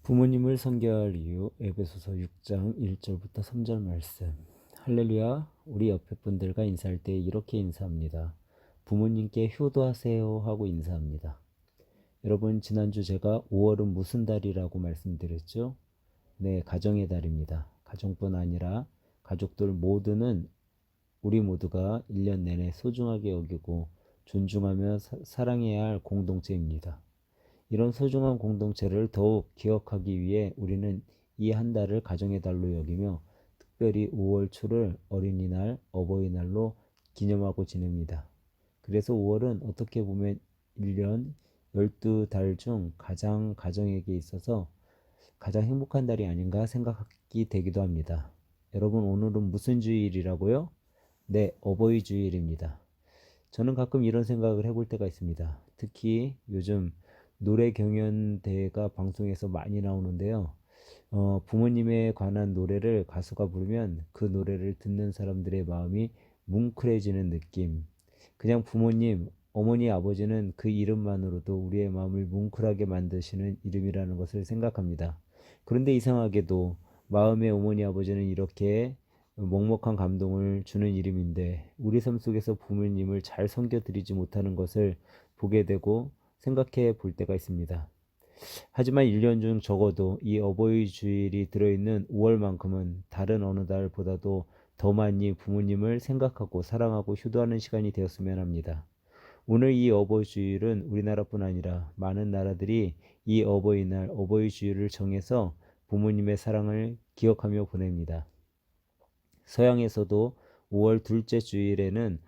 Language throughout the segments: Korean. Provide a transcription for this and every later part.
부모님을 섬겨할 이유 에베소서 6장 1절부터 3절 말씀. 할렐루야. 우리 옆에 분들과 인사할 때 이렇게 인사합니다. 부모님께 효도하세요 하고 인사합니다. 여러분, 지난주 제가 5월은 무슨 달이라고 말씀드렸죠? 네, 가정의 달입니다. 가정뿐 아니라 가족들 모두는 우리 모두가 1년 내내 소중하게 여기고 존중하며 사랑해야 할 공동체입니다. 이런 소중한 공동체를 더욱 기억하기 위해 우리는 이 한 달을 가정의 달로 여기며 특별히 5월 초를 어린이날, 어버이날로 기념하고 지냅니다. 그래서 5월은 어떻게 보면 1년 12달 중 가장 가정에게 있어서 가장 행복한 달이 아닌가 생각하게 되기도 합니다. 여러분, 오늘은 무슨 주일이라고요? 네, 어버이 주일입니다. 저는 가끔 이런 생각을 해볼 때가 있습니다. 특히 요즘 노래 경연대회가 방송에서 많이 나오는데요. 부모님에 관한 노래를 가수가 부르면 그 노래를 듣는 사람들의 마음이 뭉클해지는 느낌. 그냥 부모님, 어머니, 아버지는 그 이름만으로도 우리의 마음을 뭉클하게 만드시는 이름이라는 것을 생각합니다. 그런데 이상하게도 마음의 어머니, 아버지는 이렇게 먹먹한 감동을 주는 이름인데 우리 삶 속에서 부모님을 잘 섬겨드리지 못하는 것을 보게 되고 생각해 볼 때가 있습니다. 하지만 1년 중 적어도 이 어버이 주일이 들어있는 5월만큼은 다른 어느 달보다도 더 많이 부모님을 생각하고 사랑하고 효도하는 시간이 되었으면 합니다. 오늘 이 어버이 주일은 우리나라뿐 아니라 많은 나라들이 이 어버이날, 어버이 주일을 정해서 부모님의 사랑을 기억하며 보냅니다. 서양에서도 5월 둘째 주일에는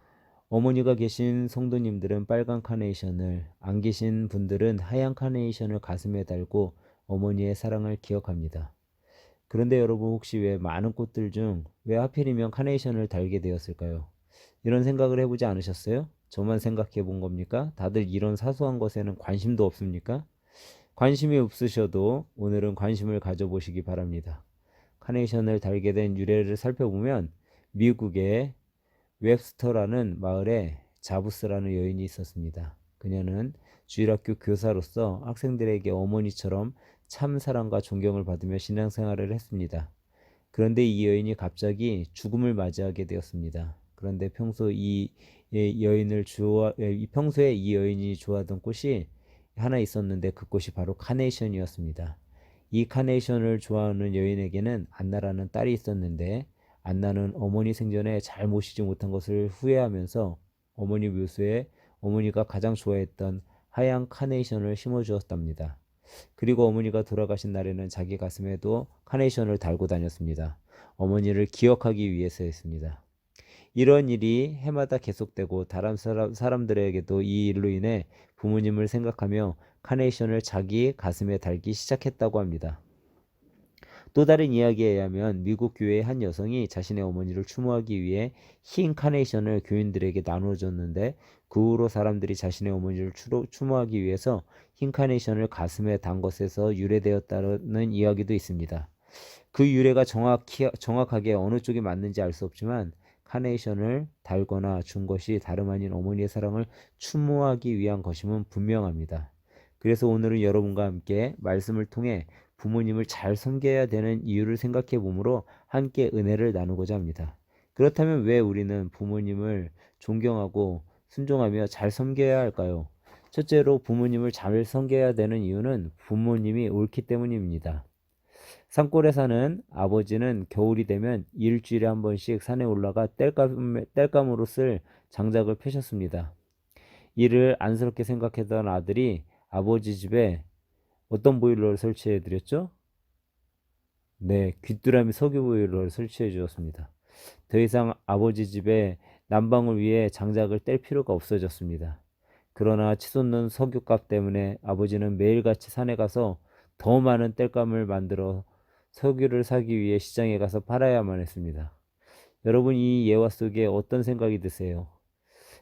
어머니가 계신 성도님들은 빨간 카네이션을, 안 계신 분들은 하얀 카네이션을 가슴에 달고 어머니의 사랑을 기억합니다. 그런데 여러분, 혹시 왜 많은 꽃들 중 왜 하필이면 카네이션을 달게 되었을까요? 이런 생각을 해보지 않으셨어요? 저만 생각해 본 겁니까? 다들 이런 사소한 것에는 관심도 없습니까? 관심이 없으셔도 오늘은 관심을 가져보시기 바랍니다. 카네이션을 달게 된 유래를 살펴보면 미국의 웹스터라는 마을에 자부스라는 여인이 있었습니다. 그녀는 주일학교 교사로서 학생들에게 어머니처럼 참 사랑과 존경을 받으며 신앙생활을 했습니다. 그런데 이 여인이 갑자기 죽음을 맞이하게 되었습니다. 그런데 평소에 이 여인이 좋아하던 꽃이 하나 있었는데 그 꽃이 바로 카네이션이었습니다. 이 카네이션을 좋아하는 여인에게는 안나라는 딸이 있었는데 안나는 어머니 생전에 잘 모시지 못한 것을 후회하면서 어머니 묘소에 어머니가 가장 좋아했던 하얀 카네이션을 심어주었답니다. 그리고 어머니가 돌아가신 날에는 자기 가슴에도 카네이션을 달고 다녔습니다. 어머니를 기억하기 위해서였습니다. 이런 일이 해마다 계속되고 다른 사람들에게도 이 일로 인해 부모님을 생각하며 카네이션을 자기 가슴에 달기 시작했다고 합니다. 또 다른 이야기에 의하면 미국 교회의 한 여성이 자신의 어머니를 추모하기 위해 흰 카네이션을 교인들에게 나눠줬는데 그 후로 사람들이 자신의 어머니를 추모하기 위해서 흰 카네이션을 가슴에 단 것에서 유래되었다는 이야기도 있습니다. 그 유래가 정확하게 어느 쪽이 맞는지 알 수 없지만 카네이션을 달거나 준 것이 다름 아닌 어머니의 사랑을 추모하기 위한 것임은 분명합니다. 그래서 오늘은 여러분과 함께 말씀을 통해 부모님을 잘 섬겨야 되는 이유를 생각해 보므로 함께 은혜를 나누고자 합니다. 그렇다면 왜 우리는 부모님을 존경하고 순종하며 잘 섬겨야 할까요? 첫째로 부모님을 잘 섬겨야 되는 이유는 부모님이 옳기 때문입니다. 산골에 사는 아버지는 겨울이 되면 일주일에 한 번씩 산에 올라가 땔감으로 쓸 장작을 펴셨습니다. 이를 안쓰럽게 생각했던 아들이 아버지 집에 어떤 보일러를 설치해 드렸죠? 네, 귀뚜라미 석유 보일러를 설치해 주었습니다. 더 이상 아버지 집에 난방을 위해 장작을 뗄 필요가 없어졌습니다. 그러나 치솟는 석유값 때문에 아버지는 매일같이 산에 가서 더 많은 땔감을 만들어 석유를 사기 위해 시장에 가서 팔아야만 했습니다. 여러분, 이 예화 속에 어떤 생각이 드세요?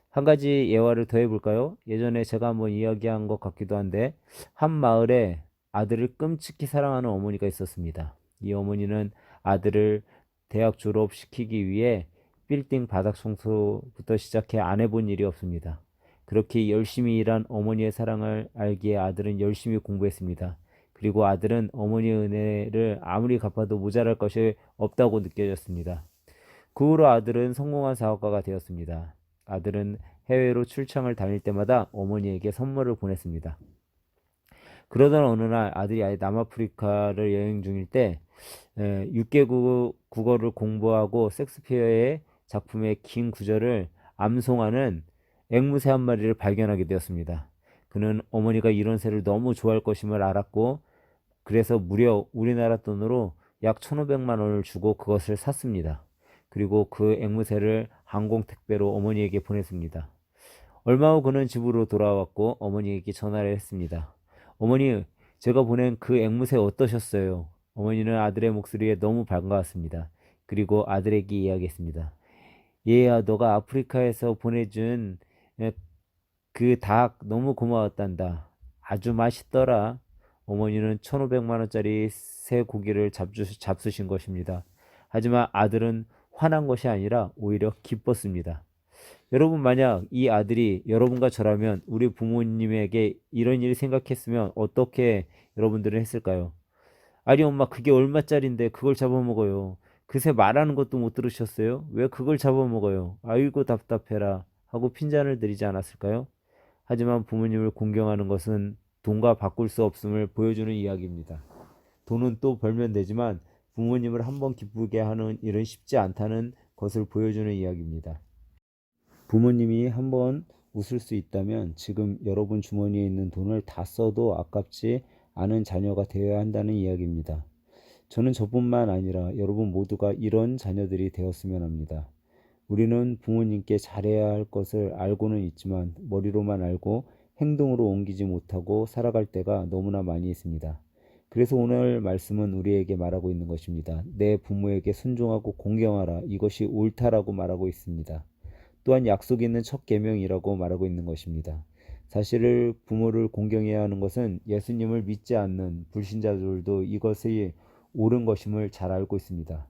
한 가지 예화를 더 해볼까요? 예전에 제가 한번 이야기한 것 같기도 한데 한 마을에 아들을 끔찍히 사랑하는 어머니가 있었습니다. 이 어머니는 아들을 대학 졸업시키기 위해 빌딩 바닥 청소부터 시작해 안 해본 일이 없습니다. 그렇게 열심히 일한 어머니의 사랑을 알기에 아들은 열심히 공부했습니다. 그리고 아들은 어머니의 은혜를 아무리 갚아도 모자랄 것이 없다고 느껴졌습니다. 그 후로 아들은 성공한 사업가가 되었습니다. 아들은 해외로 출장을 다닐 때마다 어머니에게 선물을 보냈습니다. 그러던 어느 날 아들이 남아프리카를 여행 중일 때 6개국 국어를 공부하고 섹스피어의 작품의 긴 구절을 암송하는 앵무새 한 마리를 발견하게 되었습니다. 그는 어머니가 이런 새를 너무 좋아할 것임을 알았고 그래서 무려 우리나라 돈으로 약 1,500만 원을 주고 그것을 샀습니다. 그리고 그 앵무새를 항공택배로 어머니에게 보냈습니다. 얼마 후 그는 집으로 돌아왔고 어머니에게 전화를 했습니다. 어머니, 제가 보낸 그 앵무새 어떠셨어요? 어머니는 아들의 목소리에 너무 반가웠습니다. 그리고 아들에게 이야기했습니다. 얘야, 너가 아프리카에서 보내준 그 닭 너무 고마웠단다. 아주 맛있더라. 어머니는 1,500만 원짜리 새 고기를 잡수신 것입니다. 하지만 아들은 화난 것이 아니라 오히려 기뻤습니다. 여러분, 만약 이 아들이 여러분과 저라면 우리 부모님에게 이런 일을 생각했으면 어떻게 여러분들은 했을까요? 아니 엄마, 그게 얼마짜린데 그걸 잡아먹어요. 그새 말하는 것도 못 들으셨어요? 왜 그걸 잡아먹어요? 아이고 답답해라 하고 핀잔을 드리지 않았을까요? 하지만 부모님을 공경하는 것은 돈과 바꿀 수 없음을 보여주는 이야기입니다. 돈은 또 벌면 되지만 부모님을 한번 기쁘게 하는 일은 쉽지 않다는 것을 보여주는 이야기입니다. 부모님이 한번 웃을 수 있다면 지금 여러분 주머니에 있는 돈을 다 써도 아깝지 않은 자녀가 되어야 한다는 이야기입니다. 저는 저뿐만 아니라 여러분 모두가 이런 자녀들이 되었으면 합니다. 우리는 부모님께 잘해야 할 것을 알고는 있지만 머리로만 알고 행동으로 옮기지 못하고 살아갈 때가 너무나 많이 있습니다. 그래서 오늘 말씀은 우리에게 말하고 있는 것입니다. 내 부모에게 순종하고 공경하라. 이것이 옳다라고 말하고 있습니다. 또한 약속 있는 첫 계명이라고 말하고 있는 것입니다. 사실을 부모를 공경해야 하는 것은 예수님을 믿지 않는 불신자들도 이것이 옳은 것임을 잘 알고 있습니다.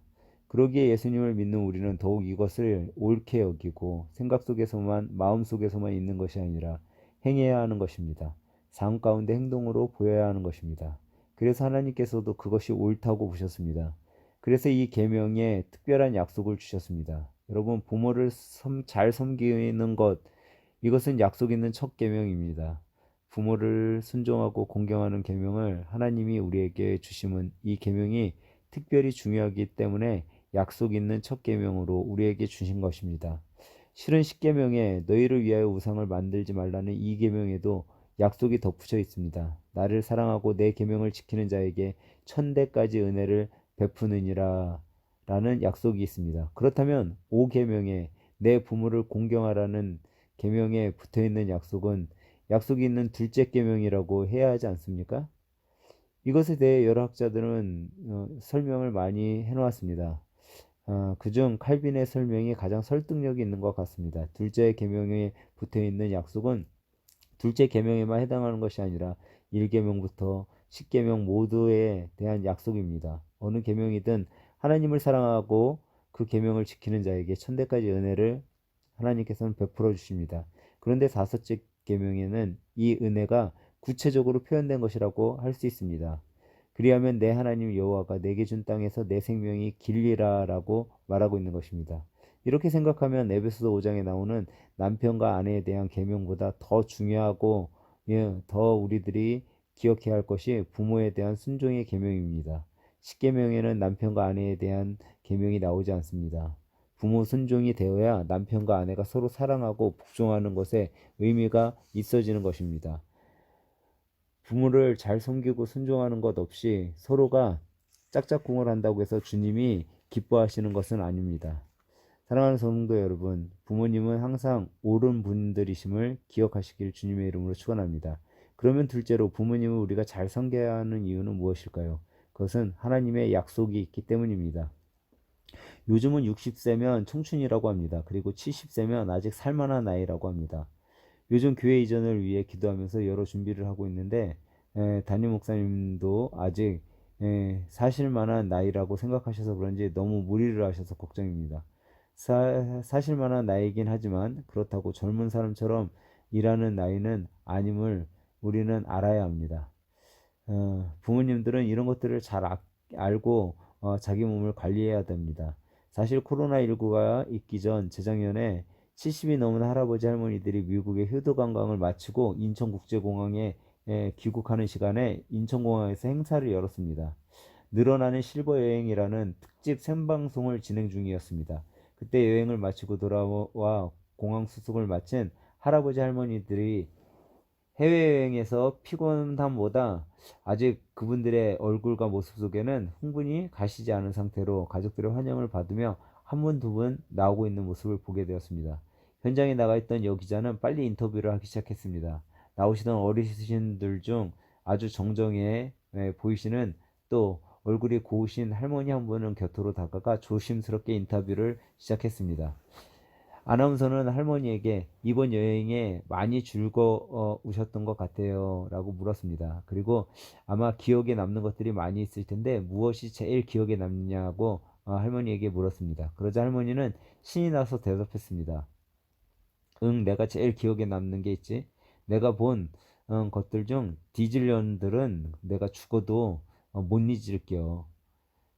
그러기에 예수님을 믿는 우리는 더욱 이것을 옳게 여기고 생각 속에서만 마음 속에서만 있는 것이 아니라 행해야 하는 것입니다. 삶 가운데 행동으로 보여야 하는 것입니다. 그래서 하나님께서도 그것이 옳다고 보셨습니다. 그래서 이 계명에 특별한 약속을 주셨습니다. 여러분, 부모를 잘 섬기는 것, 이것은 약속 있는 첫 계명입니다. 부모를 순종하고 공경하는 계명을 하나님이 우리에게 주심은 이 계명이 특별히 중요하기 때문에 약속 있는 첫 계명으로 우리에게 주신 것입니다. 실은 십계명에 너희를 위하여 우상을 만들지 말라는 이 계명에도 약속이 덧붙여 있습니다. 나를 사랑하고 내 계명을 지키는 자에게 천대까지 은혜를 베푸느니라 라는 약속이 있습니다. 그렇다면 5계명에 내 부모를 공경하라는 계명에 붙어 있는 약속은 약속이 있는 둘째 계명이라고 해야 하지 않습니까? 이것에 대해 여러 학자들은 설명을 많이 해놓았습니다. 그중 칼빈의 설명이 가장 설득력이 있는 것 같습니다. 둘째 계명에 붙어 있는 약속은 둘째 계명에만 해당하는 것이 아니라 1계명부터 10계명 모두에 대한 약속입니다. 어느 계명이든 하나님을 사랑하고 그 계명을 지키는 자에게 천대까지 은혜를 하나님께서는 베풀어 주십니다. 그런데 다섯째 계명에는 이 은혜가 구체적으로 표현된 것이라고 할 수 있습니다. 그리하면 내 하나님 여호와가 내게 준 땅에서 내 생명이 길리라라고 말하고 있는 것입니다. 이렇게 생각하면 에베소서 5장에 나오는 남편과 아내에 대한 계명보다 더 중요하고 더 우리들이 기억해야 할 것이 부모에 대한 순종의 계명입니다. 십계명에는 남편과 아내에 대한 계명이 나오지 않습니다. 부모 순종이 되어야 남편과 아내가 서로 사랑하고 복종하는 것에 의미가 있어지는 것입니다. 부모를 잘 섬기고 순종하는 것 없이 서로가 짝짝꿍을 한다고 해서 주님이 기뻐하시는 것은 아닙니다. 사랑하는 성도 여러분, 부모님은 항상 옳은 분들이심을 기억하시길 주님의 이름으로 축원합니다. 그러면 둘째로 부모님을 우리가 잘 섬겨야 하는 이유는 무엇일까요? 그것은 하나님의 약속이 있기 때문입니다. 요즘은 60세면 청춘이라고 합니다. 그리고 70세면 아직 살만한 나이라고 합니다. 요즘 교회 이전을 위해 기도하면서 여러 준비를 하고 있는데 담임 목사님도 아직 사실 만한 나이라고 생각하셔서 그런지 너무 무리를 하셔서 걱정입니다. 사실 만한 나이긴 하지만 그렇다고 젊은 사람처럼 일하는 나이는 아님을 우리는 알아야 합니다. 부모님들은 이런 것들을 잘 알고 자기 몸을 관리해야 됩니다. 사실 코로나19가 있기 전 재작년에 70이 넘은 할아버지 할머니들이 미국의 효도 관광을 마치고 인천국제공항에 귀국하는 시간에 인천공항에서 행사를 열었습니다. 늘어나는 실버 여행이라는 특집 생방송을 진행 중이었습니다. 그때 여행을 마치고 돌아와 공항 수속을 마친 할아버지 할머니들이 해외여행에서 피곤함보다 아직 그분들의 얼굴과 모습 속에는 흥분이 가시지 않은 상태로 가족들의 환영을 받으며 한 분, 두 분 나오고 있는 모습을 보게 되었습니다. 현장에 나가 있던 여 기자는 빨리 인터뷰를 하기 시작했습니다. 나오시던 어르신들 중 아주 정정해 보이시는 또 얼굴이 고우신 할머니 한 분은 곁으로 다가가 조심스럽게 인터뷰를 시작했습니다. 아나운서는 할머니에게 이번 여행에 많이 즐거우셨던 것 같아요 라고 물었습니다. 그리고 아마 기억에 남는 것들이 많이 있을 텐데 무엇이 제일 기억에 남냐고 할머니에게 물었습니다. 그러자 할머니는 신이 나서 대답했습니다. 응, 내가 제일 기억에 남는 게 있지. 내가 본 것들 중 디즐년들은 내가 죽어도 못 잊을게요.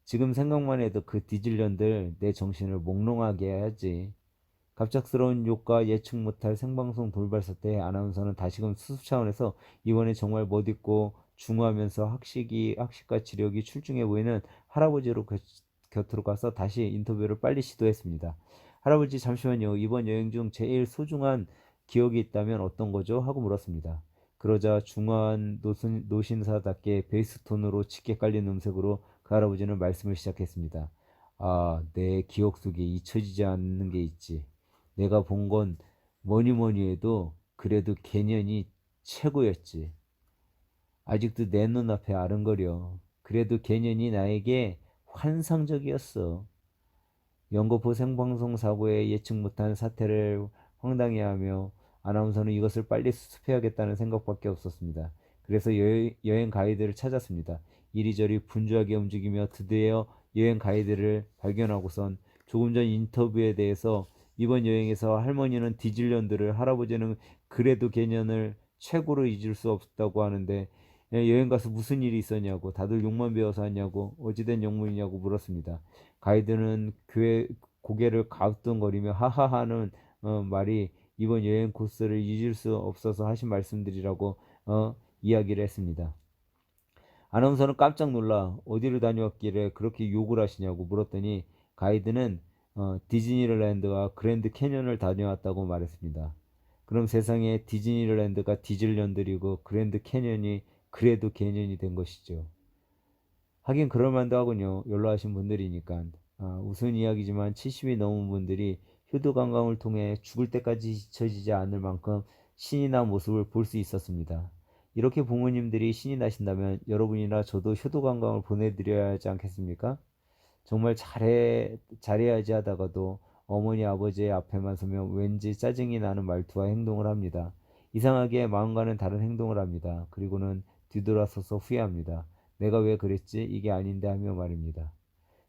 지금 생각만 해도 그 디즐년들 내 정신을 몽롱하게 해야지. 갑작스러운 욕과 예측 못할 생방송 돌발 사태에 아나운서는 다시금 수습 차원에서 이번에 정말 못 잊고 중후하면서 학식과 지력이 출중해 보이는 할아버지로 곁으로 가서 다시 인터뷰를 빨리 시도했습니다. 할아버지 잠시만요. 이번 여행 중 제일 소중한 기억이 있다면 어떤 거죠? 하고 물었습니다. 그러자 중후한 노신사답게 베이스톤으로 짙게 깔린 음색으로 그 할아버지는 말씀을 시작했습니다. 아, 내 기억 속에 잊혀지지 않는 게 있지. 내가 본 건 뭐니 뭐니 해도 그래도 개년이 최고였지. 아직도 내 눈앞에 아른거려. 그래도 개년이 나에게 환상적이었어. 연거푸 생방송 사고의 예측 못한 사태를 황당해하며 아나운서는 이것을 빨리 수습해야겠다는 생각밖에 없었습니다. 그래서 여행 가이드를 찾았습니다. 이리저리 분주하게 움직이며 드디어 여행 가이드를 발견하고선 조금 전 인터뷰에 대해서 이번 여행에서 할머니는 디질년들을 할아버지는 그래도 개년을 최고로 잊을 수 없다고 하는데 여행 가서 무슨 일이 있었냐고 다들 욕만 배워서 왔냐고 어찌된 영문이냐고 물었습니다. 가이드는 고개를 갸우뚱거리며 하하하는 말이 이번 여행 코스를 잊을 수 없어서 하신 말씀들이라고 이야기를 했습니다. 아나운서는 깜짝 놀라 어디로 다녀왔길래 그렇게 욕을 하시냐고 물었더니 가이드는 디즈니랜드와 그랜드 캐년을 다녀왔다고 말했습니다. 그럼 세상에 디즈니랜드가 디즐년들이고 그랜드 캐년이 그래도 개년이 된 것이죠. 하긴 그럴만도 하군요. 연로하신 분들이니까. 우스운 이야기지만 70이 넘은 분들이 효도 관광을 통해 죽을 때까지 잊혀지지 않을 만큼 신이 난 모습을 볼 수 있었습니다. 이렇게 부모님들이 신이 나신다면 여러분이나 저도 효도 관광을 보내드려야 하지 않겠습니까? 정말 잘해야지 하다가도 어머니 아버지의 앞에만 서면 왠지 짜증이 나는 말투와 행동을 합니다. 이상하게 마음과는 다른 행동을 합니다. 그리고는 뒤돌아서서 후회합니다. 내가 왜 그랬지? 이게 아닌데 하며 말입니다.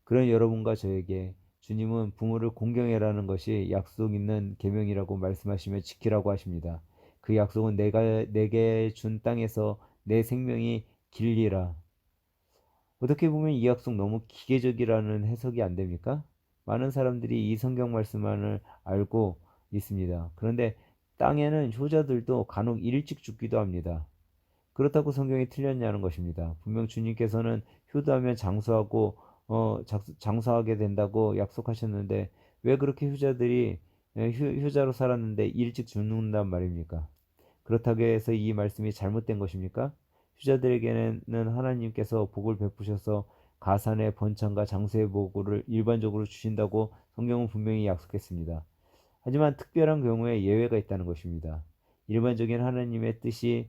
그런 여러분과 저에게 주님은 부모를 공경해라는 것이 약속 있는 계명이라고 말씀하시며 지키라고 하십니다. 그 약속은 내게 준 땅에서 내 생명이 길리라. 어떻게 보면 이 약속 너무 기계적이라는 해석이 안 됩니까? 많은 사람들이 이 성경 말씀만을 알고 있습니다. 그런데 땅에는 효자들도 간혹 일찍 죽기도 합니다. 그렇다고 성경이 틀렸냐는 것입니다. 분명 주님께서는 효도하면 장수하고 장수하게 된다고 약속하셨는데 왜 그렇게 효자들이 효자로 살았는데 일찍 죽는단 말입니까? 그렇다고 해서 이 말씀이 잘못된 것입니까? 효자들에게는 하나님께서 복을 베푸셔서 가산의 번창과 장수의 복을 일반적으로 주신다고 성경은 분명히 약속했습니다. 하지만 특별한 경우에 예외가 있다는 것입니다. 일반적인 하나님의 뜻이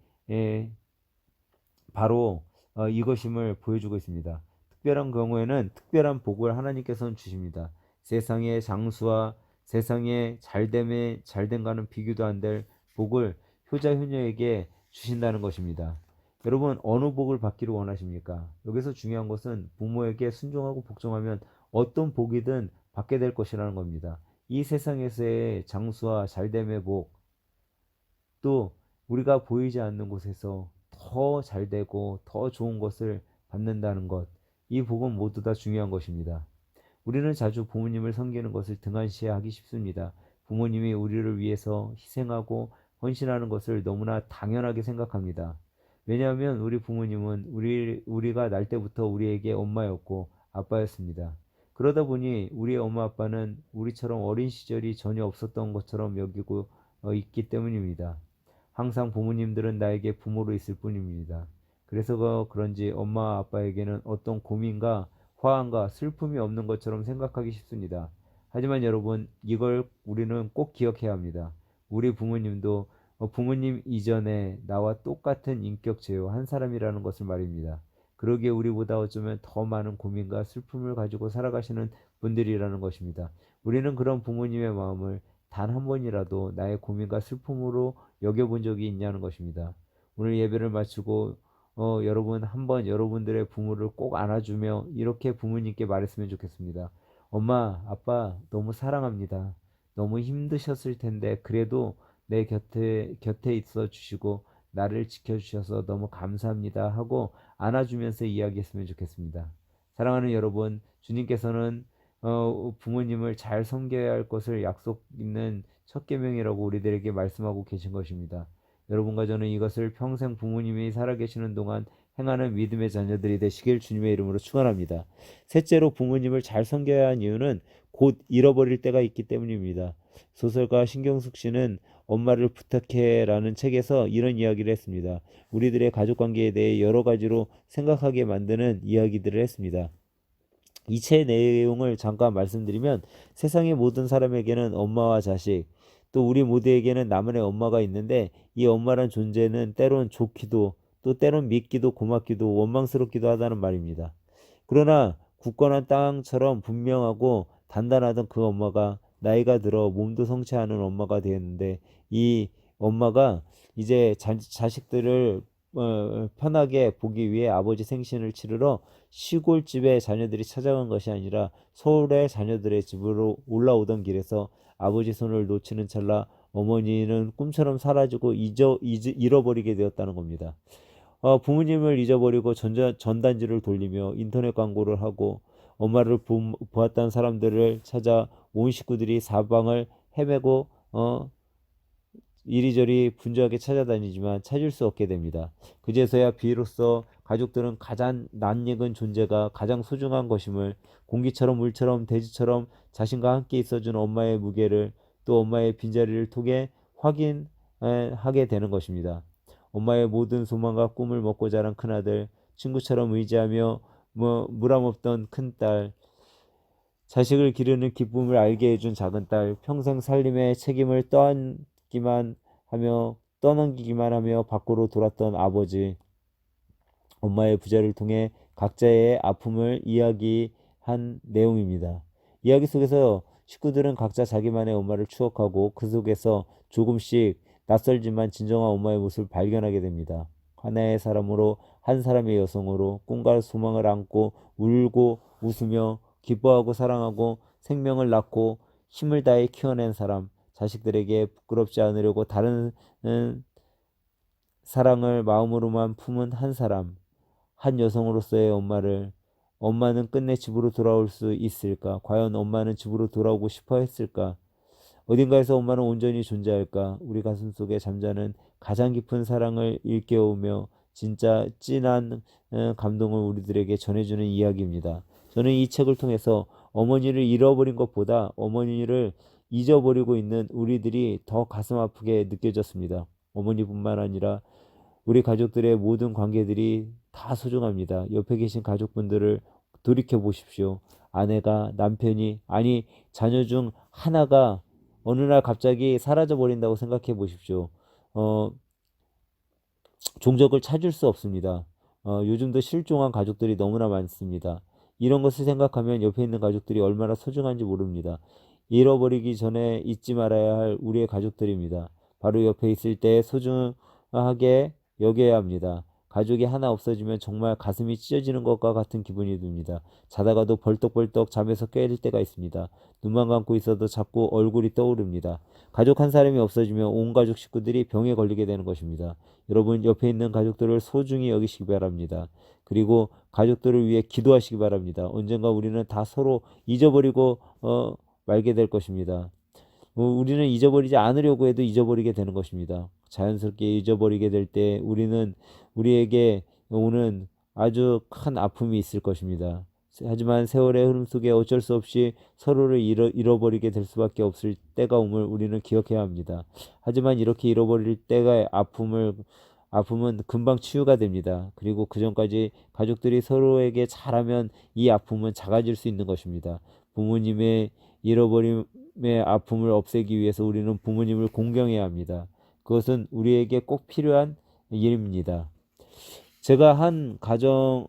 바로 이것임을 보여주고 있습니다. 특별한 경우에는 특별한 복을 하나님께서는 주십니다. 세상의 장수와 세상의 잘됨과는 비교도 안 될 복을 효자 효녀에게 주신다는 것입니다. 여러분 어느 복을 받기를 원하십니까? 여기서 중요한 것은 부모에게 순종하고 복종하면 어떤 복이든 받게 될 것이라는 겁니다. 이 세상에서의 장수와 잘됨의 복, 또 우리가 보이지 않는 곳에서 더 잘되고 더 좋은 것을 받는다는 것, 이 복은 모두 다 중요한 것입니다. 우리는 자주 부모님을 섬기는 것을 등한시하기 쉽습니다. 부모님이 우리를 위해서 희생하고 헌신하는 것을 너무나 당연하게 생각합니다. 왜냐하면 우리 부모님은 우리가 날 때부터 우리에게 엄마였고 아빠였습니다. 그러다 보니 우리의 엄마 아빠는 우리처럼 어린 시절이 전혀 없었던 것처럼 여기고 있기 때문입니다. 항상 부모님들은 나에게 부모로 있을 뿐입니다. 그래서 그런지 엄마 아빠에게는 어떤 고민과 화환과 슬픔이 없는 것처럼 생각하기 쉽습니다. 하지만 여러분, 이걸 우리는 꼭 기억해야 합니다. 우리 부모님도 부모님 이전에 나와 똑같은 인격체요 한 사람이라는 것을 말입니다. 그러기에 우리보다 어쩌면 더 많은 고민과 슬픔을 가지고 살아가시는 분들이라는 것입니다. 우리는 그런 부모님의 마음을 단 한 번이라도 나의 고민과 슬픔으로 여겨본 적이 있냐는 것입니다. 오늘 예배를 마치고 여러분 한번 여러분들의 부모를 꼭 안아주며 이렇게 부모님께 말했으면 좋겠습니다. 엄마, 아빠 너무 사랑합니다. 너무 힘드셨을 텐데 그래도 내 곁에 있어 주시고 나를 지켜주셔서 너무 감사합니다 하고 안아주면서 이야기했으면 좋겠습니다. 사랑하는 여러분, 주님께서는 부모님을 잘 섬겨야 할 것을 약속 있는 첫 계명이라고 우리들에게 말씀하고 계신 것입니다. 여러분과 저는 이것을 평생 부모님이 살아계시는 동안 행하는 믿음의 자녀들이 되시길 주님의 이름으로 축원합니다. 셋째로 부모님을 잘 섬겨야 하는 이유는 곧 잃어버릴 때가 있기 때문입니다. 소설가 신경숙 씨는 엄마를 부탁해라는 책에서 이런 이야기를 했습니다. 우리들의 가족관계에 대해 여러 가지로 생각하게 만드는 이야기들을 했습니다. 이 책 내용을 잠깐 말씀드리면 세상의 모든 사람에게는 엄마와 자식, 또 우리 모두에게는 나만의 엄마가 있는데 이 엄마란 존재는 때론 좋기도 또 때론 믿기도 고맙기도 원망스럽기도 하다는 말입니다. 그러나 굳건한 땅처럼 분명하고 단단하던 그 엄마가 나이가 들어 몸도 성취하는 엄마가 되었는데 이 엄마가 이제 자식들을 편하게 보기 위해 아버지 생신을 치르러 시골집에 자녀들이 찾아간 것이 아니라 서울의 자녀들의 집으로 올라오던 길에서 아버지 손을 놓치는 찰나 어머니는 꿈처럼 사라지고 잃어버리게 되었다는 겁니다. 부모님을 잊어버리고 전단지를 돌리며 인터넷 광고를 하고 엄마를 보았다는 사람들을 찾아 온 식구들이 사방을 헤매고 이리저리 분주하게 찾아다니지만 찾을 수 없게 됩니다. 그제서야 비로소 가족들은 가장 낯익은 존재가 가장 소중한 것임을, 공기처럼 물처럼 대지처럼 자신과 함께 있어준 엄마의 무게를, 또 엄마의 빈자리를 통해 확인하게 되는 것입니다. 엄마의 모든 소망과 꿈을 먹고 자란 큰아들, 친구처럼 의지하며 무람없던 큰딸, 자식을 기르는 기쁨을 알게 해준 작은딸, 평생 살림의 책임을 떠넘기기만 하며 밖으로 돌았던 아버지, 엄마의 부자를 통해 각자의 아픔을 이야기한 내용입니다. 이야기 속에서 식구들은 각자 자기만의 엄마를 추억하고 그 속에서 조금씩 낯설지만 진정한 엄마의 모습을 발견하게 됩니다. 하나의 사람으로, 한 사람의 여성으로 꿈과 소망을 안고 울고 웃으며 기뻐하고 사랑하고 생명을 낳고 힘을 다해 키워낸 사람, 자식들에게 부끄럽지 않으려고 다른 사랑을 마음으로만 품은 한 사람, 한 여성으로서의 엄마는 끝내 집으로 돌아올 수 있을까? 과연 엄마는 집으로 돌아오고 싶어 했을까? 어딘가에서 엄마는 온전히 존재할까? 우리 가슴 속에 잠자는 가장 깊은 사랑을 일깨우며 진짜 찐한 감동을 우리들에게 전해주는 이야기입니다. 저는 이 책을 통해서 어머니를 잃어버린 것보다 어머니를 잊어버리고 있는 우리들이 더 가슴 아프게 느껴졌습니다. 어머니뿐만 아니라 우리 가족들의 모든 관계들이 다 소중합니다. 옆에 계신 가족분들을 돌이켜 보십시오. 아내가, 남편이, 아니 자녀 중 하나가 어느 날 갑자기 사라져 버린다고 생각해 보십시오. 종적을 찾을 수 없습니다. 요즘도 실종한 가족들이 너무나 많습니다. 이런 것을 생각하면 옆에 있는 가족들이 얼마나 소중한지 모릅니다. 잃어버리기 전에 잊지 말아야 할 우리의 가족들입니다. 바로 옆에 있을 때 소중하게 여겨야 합니다. 가족이 하나 없어지면 정말 가슴이 찢어지는 것과 같은 기분이 듭니다. 자다가도 벌떡벌떡 잠에서 깨일 때가 있습니다. 눈만 감고 있어도 자꾸 얼굴이 떠오릅니다. 가족 한 사람이 없어지면 온 가족 식구들이 병에 걸리게 되는 것입니다. 여러분 옆에 있는 가족들을 소중히 여기시기 바랍니다. 그리고 가족들을 위해 기도하시기 바랍니다. 언젠가 우리는 다 서로 잊어버리고 말게 될 것입니다. 우리는 잊어버리지 않으려고 해도 잊어버리게 되는 것입니다. 자연스럽게 잊어버리게 될 때 우리는 우리에게 오는 아주 큰 아픔이 있을 것입니다. 하지만 세월의 흐름 속에 어쩔 수 없이 서로를 잃어버리게 될 수밖에 없을 때가 옴을 우리는 기억해야 합니다. 하지만 이렇게 잃어버릴 때의 아픔은 금방 치유가 됩니다. 그리고 그 전까지 가족들이 서로에게 잘하면 이 아픔은 작아질 수 있는 것입니다. 부모님의 잃어버림의 아픔을 없애기 위해서 우리는 부모님을 공경해야 합니다. 그것은 우리에게 꼭 필요한 일입니다. 제가 한 가정에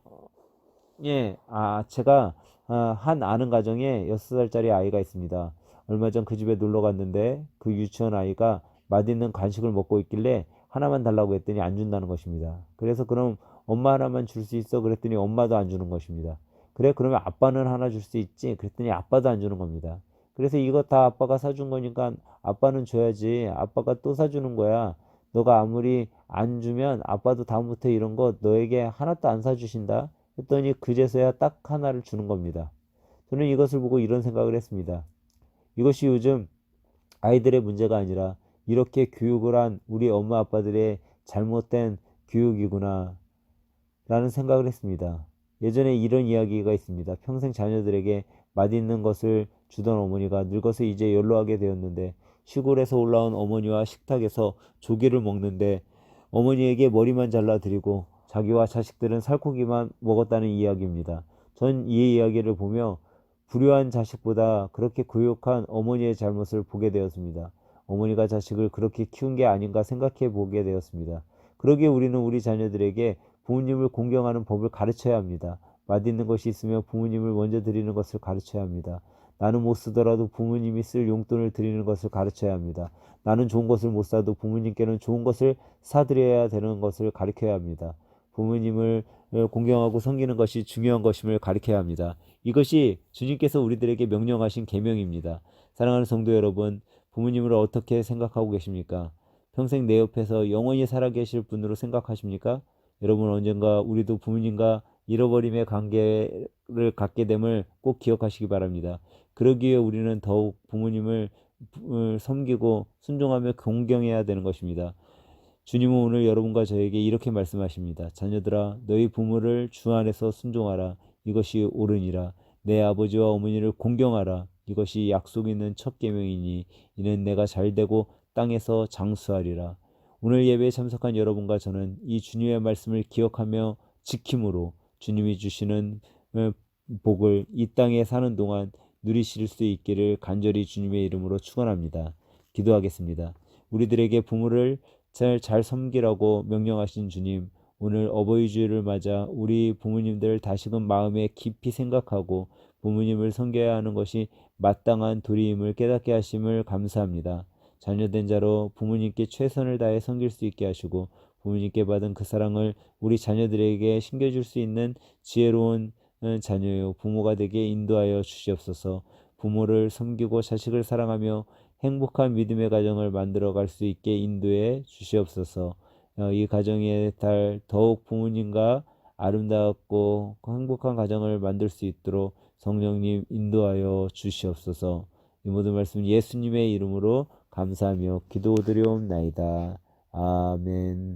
한 아는 가정에 6살짜리 아이가 있습니다. 얼마 전 그 집에 놀러 갔는데 그 유치원 아이가 맛있는 간식을 먹고 있길래 하나만 달라고 했더니 안 준다는 것입니다. 그래서 그럼 엄마 하나만 줄 수 있어? 그랬더니 엄마도 안 주는 것입니다. 그래 그러면 아빠는 하나 줄 수 있지? 그랬더니 아빠도 안 주는 겁니다. 그래서 이거 다 아빠가 사준 거니까 아빠는 줘야지. 아빠가 또 사주는 거야. 너가 아무리 안 주면 아빠도 다음부터 이런 거 너에게 하나도 안 사주신다. 했더니 그제서야 딱 하나를 주는 겁니다. 저는 이것을 보고 이런 생각을 했습니다. 이것이 요즘 아이들의 문제가 아니라 이렇게 교육을 한 우리 엄마 아빠들의 잘못된 교육이구나 라는 생각을 했습니다. 예전에 이런 이야기가 있습니다. 평생 자녀들에게 맛있는 것을 주던 어머니가 늙어서 이제 연로하게 되었는데 시골에서 올라온 어머니와 식탁에서 조개를 먹는데 어머니에게 머리만 잘라드리고 자기와 자식들은 살코기만 먹었다는 이야기입니다. 전 이 이야기를 보며 불효한 자식보다 그렇게 교육한 어머니의 잘못을 보게 되었습니다. 어머니가 자식을 그렇게 키운 게 아닌가 생각해 보게 되었습니다. 그러기에 우리는 우리 자녀들에게 부모님을 공경하는 법을 가르쳐야 합니다. 맛있는 것이 있으면 부모님을 먼저 드리는 것을 가르쳐야 합니다. 나는 못 쓰더라도 부모님이 쓸 용돈을 드리는 것을 가르쳐야 합니다. 나는 좋은 것을 못 사도 부모님께는 좋은 것을 사드려야 되는 것을 가르쳐야 합니다. 부모님을 공경하고 섬기는 것이 중요한 것임을 가르쳐야 합니다. 이것이 주님께서 우리들에게 명령하신 계명입니다. 사랑하는 성도 여러분, 부모님을 어떻게 생각하고 계십니까? 평생 내 옆에서 영원히 살아계실 분으로 생각하십니까? 여러분 언젠가 우리도 부모님과 잃어버림의 관계를 갖게 됨을 꼭 기억하시기 바랍니다. 그러기에 우리는 더욱 부모님을 섬기고 순종하며 공경해야 되는 것입니다. 주님은 오늘 여러분과 저에게 이렇게 말씀하십니다. 자녀들아 너희 부모를 주 안에서 순종하라. 이것이 옳으니라. 내 아버지와 어머니를 공경하라. 이것이 약속 있는 첫 계명이니 이는 내가 잘되고 땅에서 장수하리라. 오늘 예배에 참석한 여러분과 저는 이 주님의 말씀을 기억하며 지킴으로 주님이 주시는 복을 이 땅에 사는 동안 누리실 수 있기를 간절히 주님의 이름으로 축원합니다. 기도하겠습니다. 우리들에게 부모를 잘 섬기라고 명령하신 주님, 오늘 어버이 주일을 맞아 우리 부모님들 다시금 마음에 깊이 생각하고 부모님을 섬겨야 하는 것이 마땅한 도리임을 깨닫게 하심을 감사합니다. 자녀된 자로 부모님께 최선을 다해 섬길 수 있게 하시고 부모님께 받은 그 사랑을 우리 자녀들에게 심겨줄 수 있는 지혜로운 자녀요 부모가 되게 인도하여 주시옵소서. 부모를 섬기고 자식을 사랑하며 행복한 믿음의 가정을 만들어갈 수 있게 인도해 주시옵소서. 이 가정의 달 더욱 부모님과 아름답고 행복한 가정을 만들 수 있도록 성령님 인도하여 주시옵소서. 이 모든 말씀 예수님의 이름으로 감사하며 기도드리옵나이다. 아멘.